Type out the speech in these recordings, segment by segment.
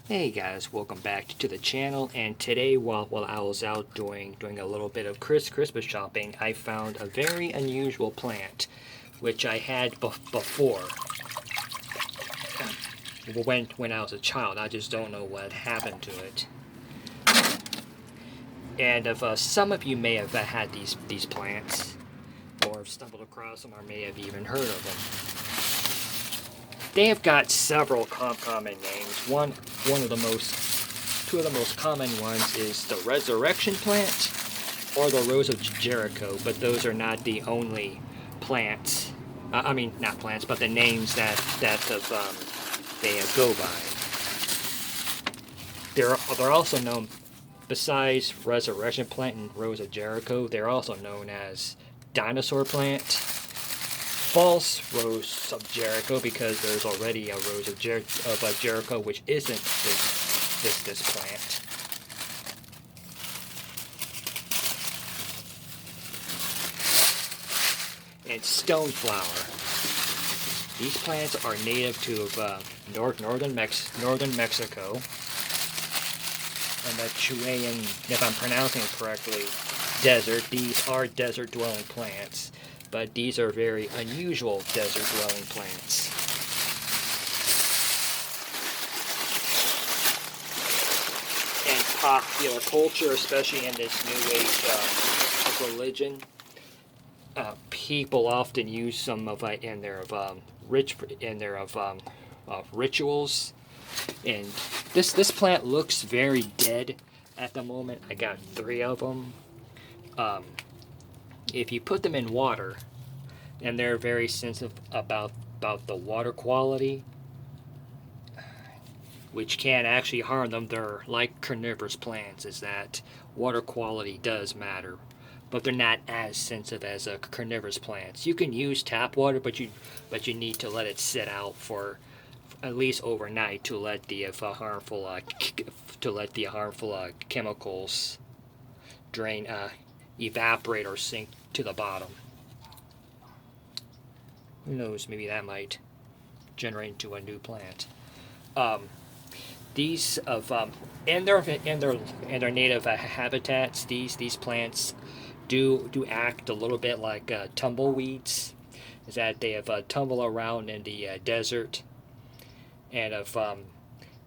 Hey guys, welcome back to the channel. And today, while I was out doing a little bit of Christmas shopping, I found a very unusual plant, which I had before when I was a child. I just don't know what happened to it. And if some of you may have had these plants, or stumbled across them, or may have even heard of them. They have got several common names. Two of the most common ones is the resurrection plant or the rose of Jericho, but those are not the only plants. I mean, not plants, but the names that they go by. They're also known, besides resurrection plant and rose of Jericho, they're also known as dinosaur plant, false rose of Jericho, because there's already a rose of Jericho, which isn't this plant. And stoneflower. These plants are native to northern Mexico, and the Chilean, if I'm pronouncing it correctly, desert. These are desert-dwelling plants, but these are very unusual desert-dwelling plants. And popular culture, especially in this new age of religion, people often use some of it in their rituals. And this plant looks very dead at the moment. I got 3 of them. If you put them in water, and they're very sensitive about the water quality, which can actually harm them. They're like carnivorous plants, is that water quality does matter, but they're not as sensitive as carnivorous plants. You can use tap water, but you need to let it sit out for at least overnight to let the harmful chemicals drain, evaporate, or sink to the bottom. Who knows? Maybe that might generate into a new plant. These in their native habitats, these plants do act a little bit like tumbleweeds. Is that they have tumble around in the desert, and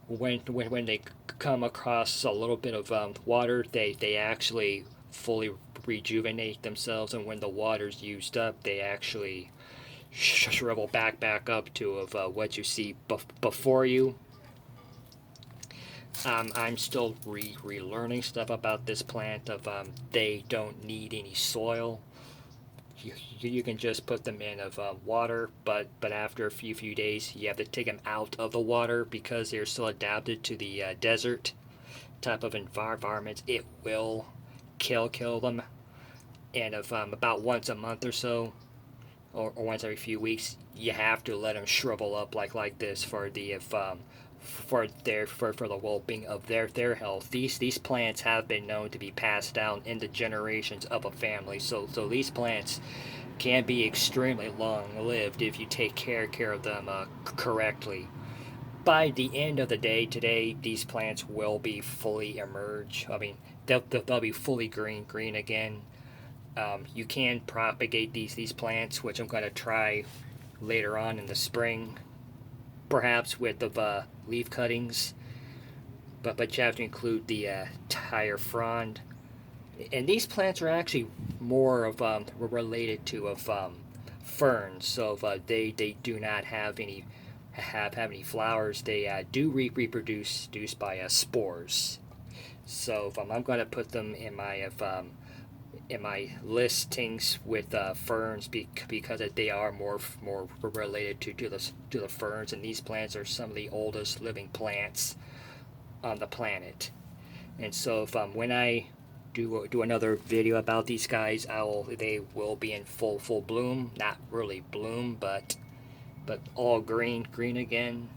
when they come across a little bit of water, they actually fully rejuvenate themselves, and when the water's used up, they actually shrivel back up to what you see before you. I'm still relearning stuff about this plant. They don't need any soil. You can just put them in water, but after a few days, you have to take them out of the water because they're still adapted to the desert type of environment. It will kill them, and about once a month or so, or once every few weeks, you have to let them shrivel up like this for the for the well-being of their health. These plants have been known to be passed down into generations of a family. So these plants can be extremely long-lived if you take care of them correctly. By the end of the day today, these plants will be fully emerge. I mean, they'll be fully green again. You can propagate these plants, which I'm going to try later on in the spring, perhaps with the leaf cuttings, but you have to include the entire frond. And these plants are actually more of related to ferns, so they do not have any flowers. They do reproduce by spores. So I'm going to put them in my listings with ferns because they are more related to the ferns, and these plants are some of the oldest living plants on the planet. And so when I do another video about these guys, they will be in full bloom. Not really bloom, but all green again.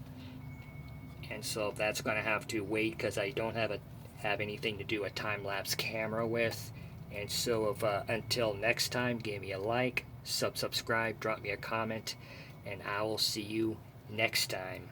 And so that's going to have to wait because I don't have anything to do a time-lapse camera with. And so until next time, give me a like, subscribe, drop me a comment, and I will see you next time.